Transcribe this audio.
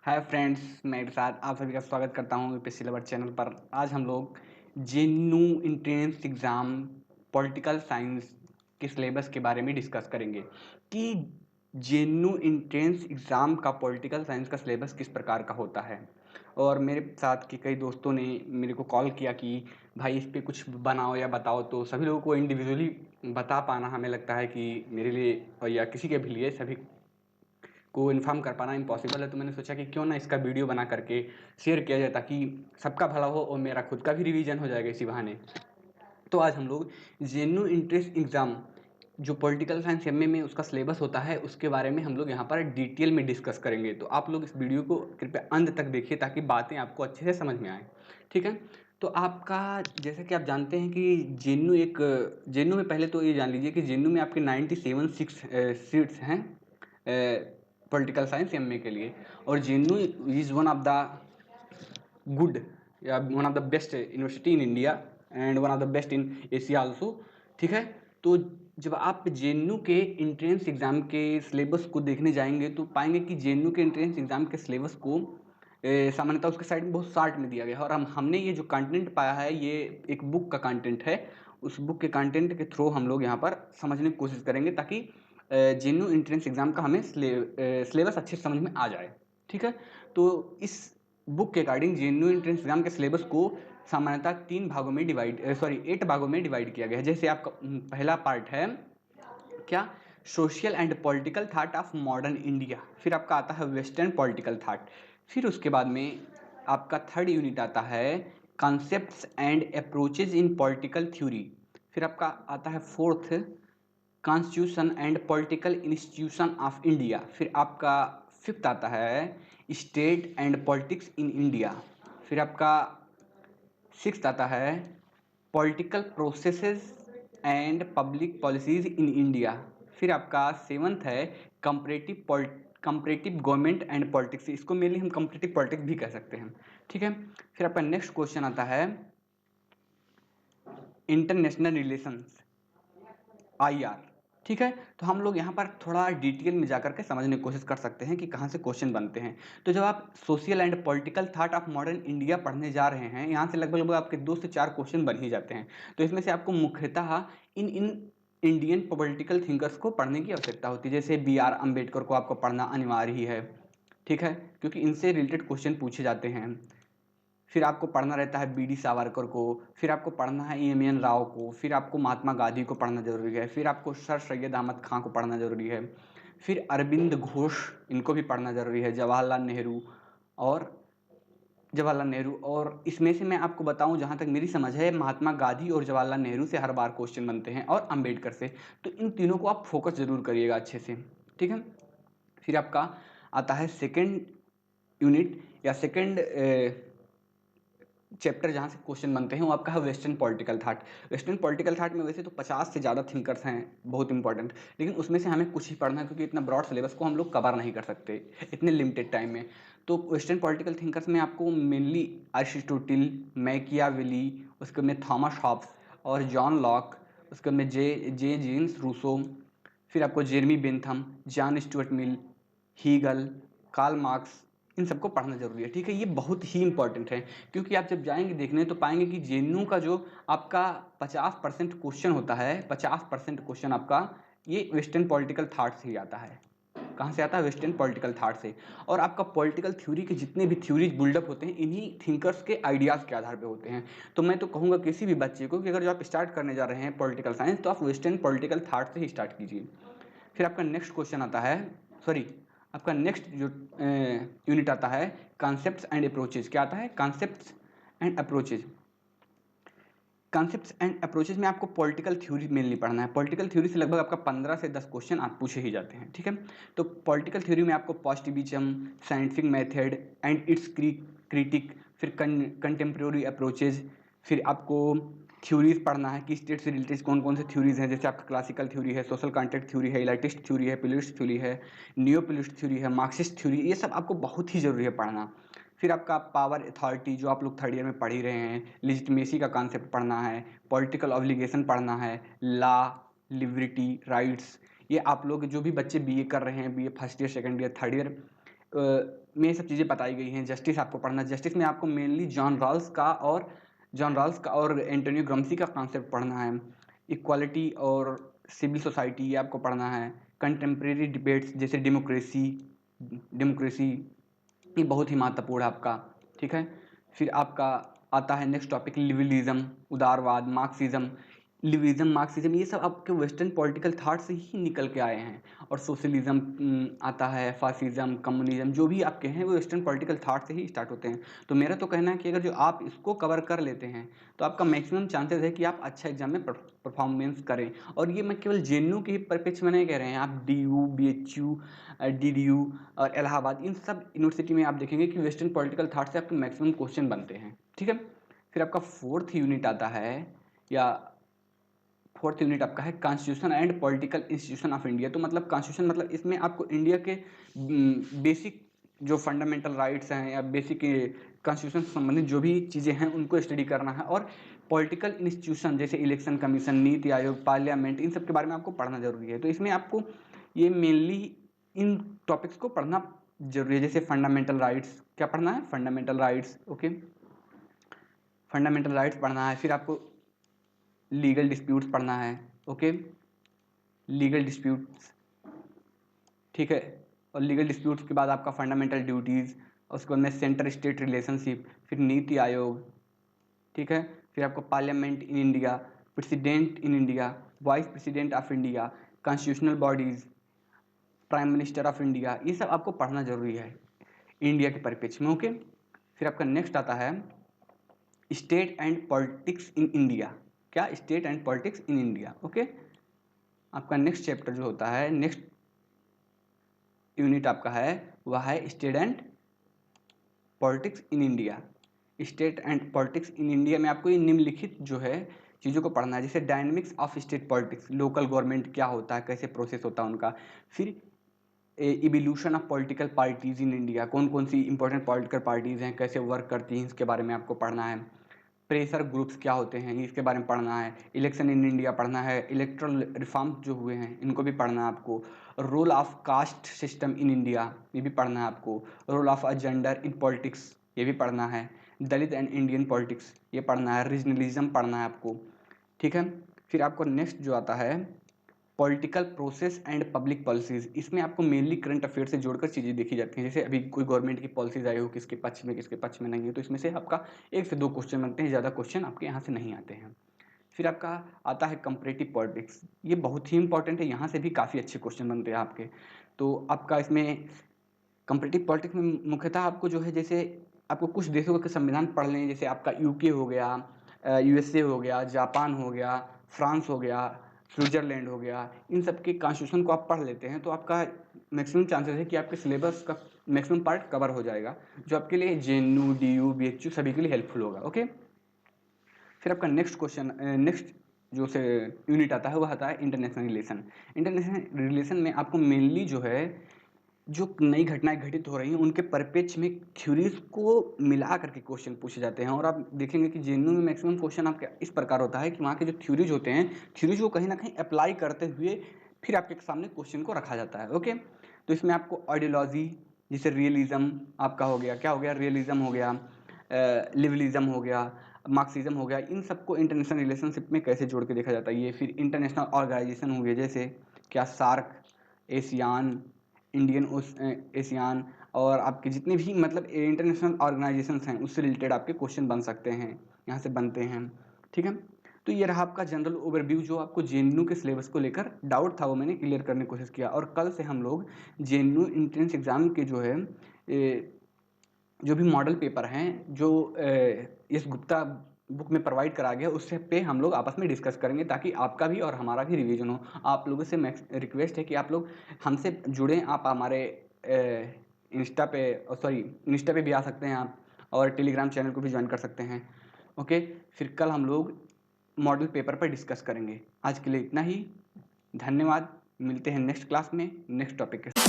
Hi friends, मैं इरशाद आप सभी का स्वागत करता हूँ यूपीएससी लवर चैनल पर। आज हम लोग JNU entrance exam political science के सिलेबस के बारे में डिस्कस करेंगे कि जेएनयू एंट्रेंस एग्ज़ाम का पॉलिटिकल साइंस का सिलेबस किस प्रकार का होता है। और मेरे साथ के कई दोस्तों ने मेरे को कॉल किया कि भाई इस पे कुछ बनाओ या बताओ, तो सभी लोगों को इंडिविजुअली बता पाना हमें लगता है कि मेरे लिए और या किसी के भी लिए सभी को इन्फॉर्म कर पाना इम्पॉसिबल है। तो मैंने सोचा कि क्यों ना इसका वीडियो बना करके शेयर किया जाए ताकि सबका भला हो और मेरा खुद का भी रिवीजन हो जाएगा इसी बहाने। तो आज हम लोग जेन्यू इंट्रेंस एग्ज़ाम जो पॉलिटिकल साइंस एमए में उसका सिलेबस होता है उसके बारे में हम लोग यहाँ पर डिटेल में डिस्कस करेंगे। तो आप लोग इस वीडियो को कृपया अंत तक देखिए ताकि बातें आपको अच्छे से समझ में आए। ठीक है, तो आपका जैसे कि आप जानते हैं कि जेन्यू में पहले तो ये जान लीजिए कि जेन्यू में आपके 97 सीट्स हैं पॉलिटिकल साइंस एमए के लिए। और JNU is one of the good या one of the best university in India and one of the best in Asia also. ठीक है, तो जब आप जेएनयू के एंट्रेंस एग्ज़ाम के सिलेबस को देखने जाएंगे तो पाएंगे कि जेएनयू के एंट्रेंस एग्ज़ाम के सिलेबस को सामान्यतः उसके साइड में बहुत शार्ट में दिया गया है। और हमने ये जो कंटेंट पाया है ये एक बुक का कंटेंट है। उस बुक के कंटेंट के थ्रू हम लोग यहाँ पर समझने की कोशिश करेंगे ताकि जेएनयू एंट्रेंस एग्ज़ाम का हमें सिलेबस अच्छे से समझ में आ जाए। ठीक है, तो इस बुक के अकॉर्डिंग जेएनयू एंट्रेंस एग्जाम के सिलेबस को सामान्यतः 8 भागों में डिवाइड किया गया है। जैसे आपका पहला पार्ट है क्या, social and political thought of modern India. फिर आपका आता है वेस्टर्न पॉलिटिकल थाट। फिर उसके बाद में आपका थर्ड यूनिट आता है concepts and approaches in political theory. फिर आपका आता है fourth constitution and political institution of India. फिर आपका फिफ्थ आता है state and politics in India. फिर आपका सिक्स्थ आता है political processes and public policies in India. फिर आपका सेवन्थ है कंपरेटिव गवर्नमेंट एंड पॉलिटिक्स। इसको मेनली हम कंपरेटिव पॉलिटिक्स भी कह सकते हैं। ठीक है, फिर आपका नेक्स्ट क्वेश्चन आता है इंटरनेशनल रिलेशंस, आईआर। ठीक है, तो हम लोग यहाँ पर थोड़ा डिटेल में जाकर के समझने की कोशिश कर सकते हैं कि कहाँ से क्वेश्चन बनते हैं। तो जब आप social and political thought of modern India पढ़ने जा रहे हैं, यहाँ से लगभग लगभग आपके 2 से 4 क्वेश्चन बन ही जाते हैं। तो इसमें से आपको मुख्यतः इन इन इंडियन पॉलिटिकल थिंकर्स को पढ़ने की आवश्यकता होती है। जैसे बी आर अम्बेडकर को आपको पढ़ना अनिवार्य ही है। ठीक है, क्योंकि इनसे रिलेटेड क्वेश्चन पूछे जाते हैं। फिर आपको पढ़ना रहता है बी डी सावरकर को, फिर आपको पढ़ना है एम एन राव को, फिर आपको महात्मा गांधी को पढ़ना जरूरी है, फिर आपको सर सैयद अहमद खां को पढ़ना जरूरी है, फिर अरविंद घोष इनको भी पढ़ना जरूरी है, जवाहरलाल नेहरू। और इसमें से मैं आपको बताऊं जहां तक मेरी समझ है महात्मा गांधी और जवाहरलाल नेहरू से हर बार क्वेश्चन बनते हैं और अंबेडकर से। तो इन तीनों को आप फोकस जरूर करिएगा अच्छे से। ठीक है, फिर आपका आता है सेकेंड यूनिट या सेकेंड चैप्टर जहाँ से क्वेश्चन बनते हैं, वो आपका है western political thought. Western political thought में वैसे तो 50 से ज़्यादा थिंकर्स हैं बहुत इंपॉर्टेंट, लेकिन उसमें से हमें कुछ ही पढ़ना है क्योंकि इतना ब्रॉड सिलेबस को हम लोग कवर नहीं कर सकते इतने लिमिटेड टाइम में। तो वेस्टर्न पॉलिटिकल थिंकर्स में आपको मेनली अरिस्टोटिल, मैकियावेली, उसके में थॉमस हॉब्स और जॉन लॉक, उसके में जे जे जेम्स रूसो, फिर आपको Jeremy Bentham, John Stuart Mill, Hegel, Karl Marx, इन सबको पढ़ना जरूरी है। ठीक है, ये बहुत ही इंपॉर्टेंट है क्योंकि आप जब जाएंगे देखने तो पाएंगे कि जेएनयू का जो आपका 50% क्वेश्चन होता है, 50% क्वेश्चन आपका ये वेस्टर्न पॉलिटिकल थाट से ही आता है। कहाँ से आता है? वेस्टर्न पॉलिटिकल थाट से। और आपका पॉलिटिकल थ्योरी के जितने भी थ्योरीज बिल्डअप होते हैं इन्हीं थिंकर्स के आइडियाज़ के आधार पे होते हैं। तो मैं तो कहूँगा किसी भी बच्चे को कि अगर जो आप स्टार्ट करने जा रहे हैं पॉलिटिकल साइंस तो आप वेस्टर्न पॉलिटिकल थाट से ही स्टार्ट कीजिए। फिर आपका नेक्स्ट क्वेश्चन आता है, सॉरी, आपका नेक्स्ट जो यूनिट आता है कॉन्सेप्ट्स एंड अप्रोचेज। क्या आता है? Concepts and approaches. Concepts and approaches में आपको पॉलिटिकल थ्योरी मेनली पढ़ना है। पॉलिटिकल थ्योरी से लगभग आपका 15 से 10 क्वेश्चन आप पूछे ही जाते हैं। ठीक है, तो पॉलिटिकल थ्योरी में आपको positivism, scientific method and it's critic, फिर कंटेम्प्रेरी अप्रोचेज, फिर आपको थ्योरीज पढ़ना है कि स्टेट से रिलेटेड कौन कौन से थ्योरीज हैं। जैसे आपका क्लासिकल थ्योरी है, सोशल कॉन्ट्रैक्ट थ्योरी है, इलाइटिस्ट थ्योरी है, प्लूरिस्ट थ्योरी है, नियोप्लूरिस्ट थ्योरी है, मार्क्सिस्ट थ्योरी, ये सब आपको बहुत ही जरूरी है पढ़ना। फिर आपका पावर अथॉरिटी जो आप लोग थर्ड ईयर में पढ़ ही रहे हैं, लिजिटमेसी का कॉन्सेप्ट पढ़ना है, पॉलिटिकल ऑब्लिगेशन पढ़ना है, लॉ, लिबर्टी, राइट्स, ये आप लोग जो भी बच्चे बीए कर रहे हैं, BA first year, second year, third year, में ये सब चीज़ें बताई गई हैं। जस्टिस आपको पढ़ना, जस्टिस में आपको मेनली जॉन रॉल्स का और एंटोनियो ग्राम्सी का कॉन्सेप्ट पढ़ना है। इक्वालिटी और सिविल सोसाइटी ये आपको पढ़ना है। कंटेम्प्रेरी डिबेट्स जैसे डेमोक्रेसी ये बहुत ही महत्वपूर्ण है आपका, ठीक है। फिर आपका आता है नेक्स्ट टॉपिक लिबरलिज्म, उदारवाद, मार्क्सिज्म। लिबरलिज्म, मार्क्सिज्म ये सब आपके वेस्टर्न पॉलिटिकल थाट से ही निकल के आए हैं। और सोशलिज्म आता है, फासिज्म, कम्युनिज्म, जो भी आपके हैं वो वेस्टर्न पॉलिटिकल थाट से ही स्टार्ट होते हैं। तो मेरा तो कहना है कि अगर जो आप इसको कवर कर लेते हैं तो आपका मैक्सिमम चांसेस है कि आप अच्छा एग्जाम में परफॉर्मेंस करें। और ये मैं केवल जेएनयू के ही परिप्रेक्ष्य में नहीं कह रहे हैं, आप DU, BHU, DDU और इलाहाबाद इन सब यूनिवर्सिटी में आप देखेंगे कि वेस्टर्न पॉलिटिकल थाट से आपके मैक्सिमम क्वेश्चन बनते हैं, ठीक है। फिर आपका फोर्थ यूनिट आता है, या फोर्थ यूनिट आपका है constitution and political institution of India. तो मतलब कॉन्स्टिट्यूशन मतलब इसमें आपको इंडिया के बेसिक जो फंडामेंटल राइट्स हैं या बेसिक कॉन्स्टिट्यूशन से संबंधित जो भी चीज़ें हैं उनको स्टडी करना है। और पॉलिटिकल इंस्टीट्यूशन जैसे election commission, NITI Aayog, parliament, इन सब के बारे में आपको पढ़ना जरूरी है। तो इसमें आपको ये मेनली इन टॉपिक्स को पढ़ना जरूरी है। जैसे फंडामेंटल राइट्स, क्या पढ़ना है? Fundamental rights, okay, fundamental rights पढ़ना है। फिर आपको लीगल डिस्प्यूट्स पढ़ना है, ओके, लीगल डिस्प्यूट्स, ठीक है। और लीगल डिस्प्यूट्स के बाद आपका फंडामेंटल ड्यूटीज़, और उसके बाद में सेंटर स्टेट रिलेशनशिप, फिर नीति आयोग, ठीक है। फिर आपको parliament in India, president in India, vice president of India, constitutional bodies, prime minister of India, ये सब आपको पढ़ना जरूरी है इंडिया के परिप्रेक्ष्य में, ओके। फिर आपका नेक्स्ट आता है state and politics in India. क्या? State and politics in India, okay. आपका नेक्स्ट चैप्टर जो होता है, नेक्स्ट यूनिट आपका है वह है state and politics in India. State and politics in India में आपको ये निम्नलिखित जो है चीज़ों को पढ़ना है, जैसे dynamics of state politics, local government क्या होता है, कैसे प्रोसेस होता है उनका। फिर evolution of political parties in India, कौन कौन सी इंपॉर्टेंट पॉलिटिकल पार्टीज हैं, कैसे वर्क करती हैं, इसके बारे में आपको पढ़ना है। प्रेशर ग्रुप्स क्या होते हैं, इसके बारे में पढ़ना है। इलेक्शन इन इंडिया पढ़ना है। इलेक्ट्रल रिफॉर्म जो हुए हैं इनको भी पढ़ना है आपको। Role of caste system in India ये भी पढ़ना है आपको। Role of gender in politics ये भी पढ़ना है। दलित एंड इंडियन पॉलिटिक्स ये पढ़ना है। रीजनलिज्म पढ़ना है आपको, ठीक है। फिर आपको नेक्स्ट जो आता है political process and public policies, इसमें आपको मेनली करंट अफेयर से जोड़कर चीज़ें देखी जाती हैं। जैसे अभी कोई गवर्नमेंट की पॉलिसीज आई हो, किसके पक्ष में किसके पक्ष में नहीं है, तो इसमें से आपका 1 से 2 क्वेश्चन बनते हैं, ज़्यादा क्वेश्चन आपके यहाँ से नहीं आते हैं। फिर आपका आता है कंपैरेटिव पॉलिटिक्स, ये बहुत ही इंपॉर्टेंट है, यहाँ से भी काफ़ी अच्छे क्वेश्चन बनते हैं आपके। तो आपका इसमें कंपैरेटिव पॉलिटिक्स में मुख्यतः आपको जो है, जैसे आपको कुछ देशों के संविधान पढ़ लें, जैसे आपका UK हो गया, USA हो गया, जापान हो गया, फ्रांस हो गया, स्विट्जरलैंड हो गया, इन सब के कॉन्स्टिट्यूशन को आप पढ़ लेते हैं तो आपका मैक्सिमम चांसेस है कि आपके सिलेबस का मैक्सिमम पार्ट कवर हो जाएगा, जो आपके लिए JNU, DU, BHU सभी के लिए हेल्पफुल होगा, ओके। फिर आपका नेक्स्ट जो से यूनिट आता है वह आता है इंटरनेशनल रिलेशन। इंटरनेशनल रिलेशन में आपको मेनली जो है जो नई घटनाएं घटित हो रही हैं उनके परिप्रेक्ष्य में थ्योरीज को मिला करके क्वेश्चन पूछे जाते हैं। और आप देखेंगे कि जेएनयू में मैक्सिमम क्वेश्चन आपके इस प्रकार होता है कि वहाँ के जो थ्योरीज होते हैं, थ्योरीज को कहीं ना कहीं अप्लाई करते हुए फिर आपके सामने क्वेश्चन को रखा जाता है, ओके। तो इसमें आपको आइडियोलॉजी, जैसे रियलिज्म आपका हो गया, क्या हो गया, रियलिज्म हो गया, लिबरलिज्म हो गया, मार्क्सिज्म हो गया, इन सबको इंटरनेशनल रिलेशनशिप में कैसे जोड़ के देखा जाता है ये। फिर इंटरनेशनल ऑर्गेनाइजेशन हो गए, जैसे क्या सार्क, एशियान, इंडियन एशियान, और आपके जितने भी मतलब इंटरनेशनल ऑर्गेनाइजेशंस हैं उससे रिलेटेड आपके क्वेश्चन बन सकते हैं, यहाँ से बनते हैं, ठीक है। तो ये रहा आपका जनरल ओवरव्यू, जो आपको जेएनयू के सिलेबस को लेकर डाउट था वो मैंने क्लियर करने की कोशिश किया। और कल से हम लोग जेएनयू एंट्रेंस एग्जाम के जो है जो भी मॉडल पेपर हैं जो इस गुप्ता बुक में प्रोवाइड करा गया उससे पे हम लोग आपस में डिस्कस करेंगे, ताकि आपका भी और हमारा भी रिवीजन हो। आप लोगों से रिक्वेस्ट है कि आप लोग हमसे जुड़ें। आप हमारे इंस्टा पे भी आ सकते हैं आप, और टेलीग्राम चैनल को भी ज्वाइन कर सकते हैं, ओके। फिर कल हम लोग मॉडल पेपर पर डिस्कस करेंगे। आज के लिए इतना ही, धन्यवाद। मिलते हैं नेक्स्ट क्लास में नेक्स्ट टॉपिक के साथ।